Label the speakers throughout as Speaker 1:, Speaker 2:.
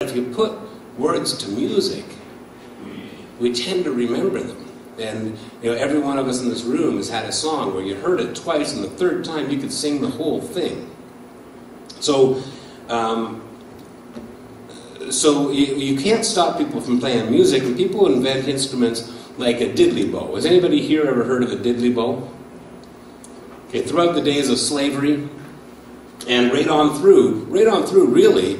Speaker 1: If you put words to music, we tend to remember them. And you know, every one of us in this room has had a song where you heard it twice, and the third time you could sing the whole thing. So, you can't stop people from playing music, and people invent instruments like a Diddley Bow. Has anybody here ever heard of a Diddley Bow? Okay, throughout the days of slavery, and right on through really,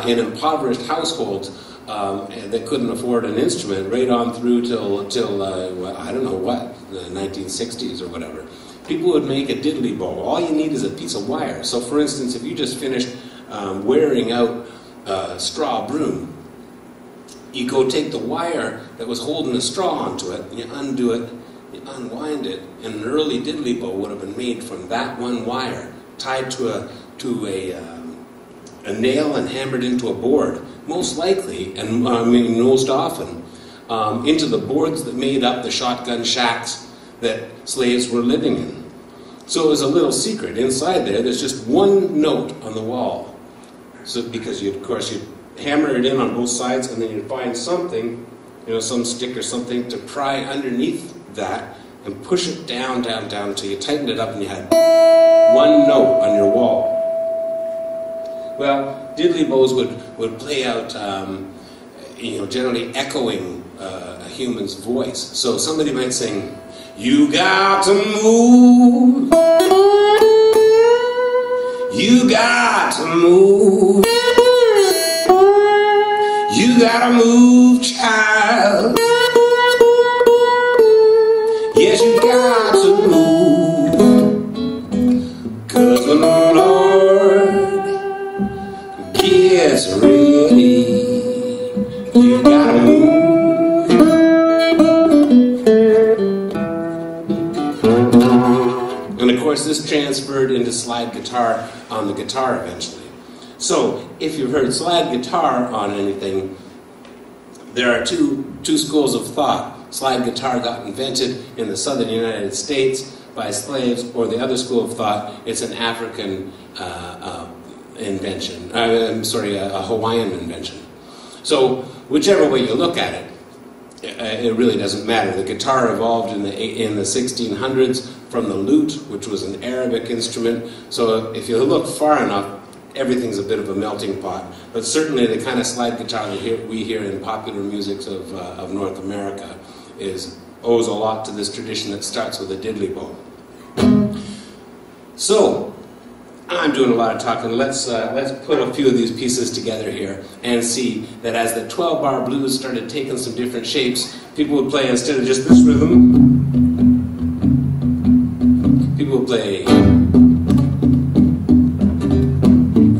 Speaker 1: in impoverished households that couldn't afford an instrument, right on through till I don't know what, the 1960s or whatever. People would make a Diddley Bow. All you need is a piece of wire. So for instance, if you just finished wearing out a straw broom, you go take the wire that was holding the straw onto it, and you undo it, you unwind it, and an early Diddley Bow would have been made from that one wire, tied to a nail and hammered into a board, most likely, and most often, into the boards that made up the shotgun shacks that slaves were living in. So it was a little secret. Inside there's just one note on the wall. So because of course you'd hammer it in on both sides, and then you'd find something, you know, some stick or something to pry underneath that and push it down, down, down until you tightened it up and you had one note on your wall. Well, Diddley Bows would play out, you know, generally echoing a human's voice. So somebody might sing, "You got to move, you got to move, you gotta move, child. Yes, you got to move, 'cause the Lord gets ready. You gotta move." And of course, this transferred into slide guitar on the guitar eventually. So, if you've heard slide guitar on anything, there are two schools of thought. Slide guitar got invented in the southern United States by slaves, or the other school of thought, it's an African invention. I'm sorry, a Hawaiian invention. So, whichever way you look at it, it really doesn't matter. The guitar evolved in the 1600s from the lute, which was an Arabic instrument. So if you look far enough, everything's a bit of a melting pot. But certainly the kind of slide guitar we hear in popular music of North America owes a lot to this tradition that starts with a Diddley Bow. So, I'm doing a lot of talking. Let's put a few of these pieces together here and see that as the 12-bar blues started taking some different shapes, people would play, instead of just this rhythm, people would play,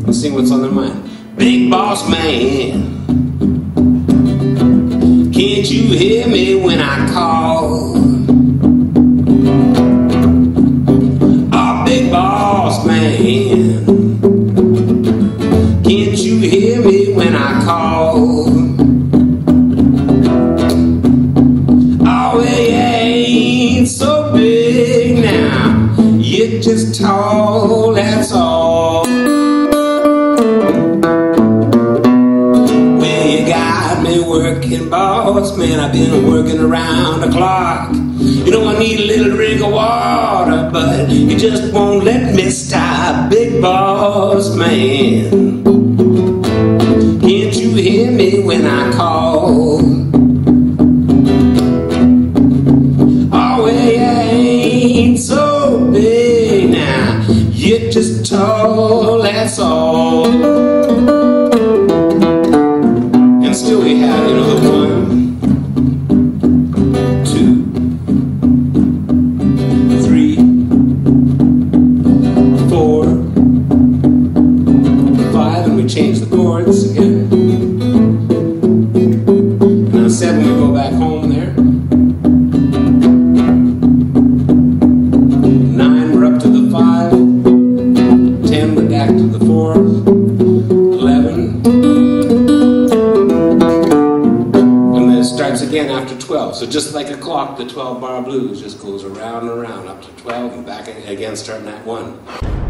Speaker 1: let's sing what's on their mind. Big boss man, can't you hear me when I call? Oh, big boss man, can't you hear me when I call? Oh, he ain't so big now, you're just tall, that's all. Well, you got me working, boss man, I've been working around the clock. You know I need a little drink of water, but you just won't let me stop, big boss man. Can't you hear me when I call? Oh, well, you ain't so big now, you're just tall, that's all. And still we have, you know, the 1, 2, 3, 4, 5, and we change the chords again. Now 7, we go back home there. 9, we're up to the 5. 10, we're back to the 4. So just like a clock, the 12-bar blues just goes around and around up to 12 and back again starting at 1.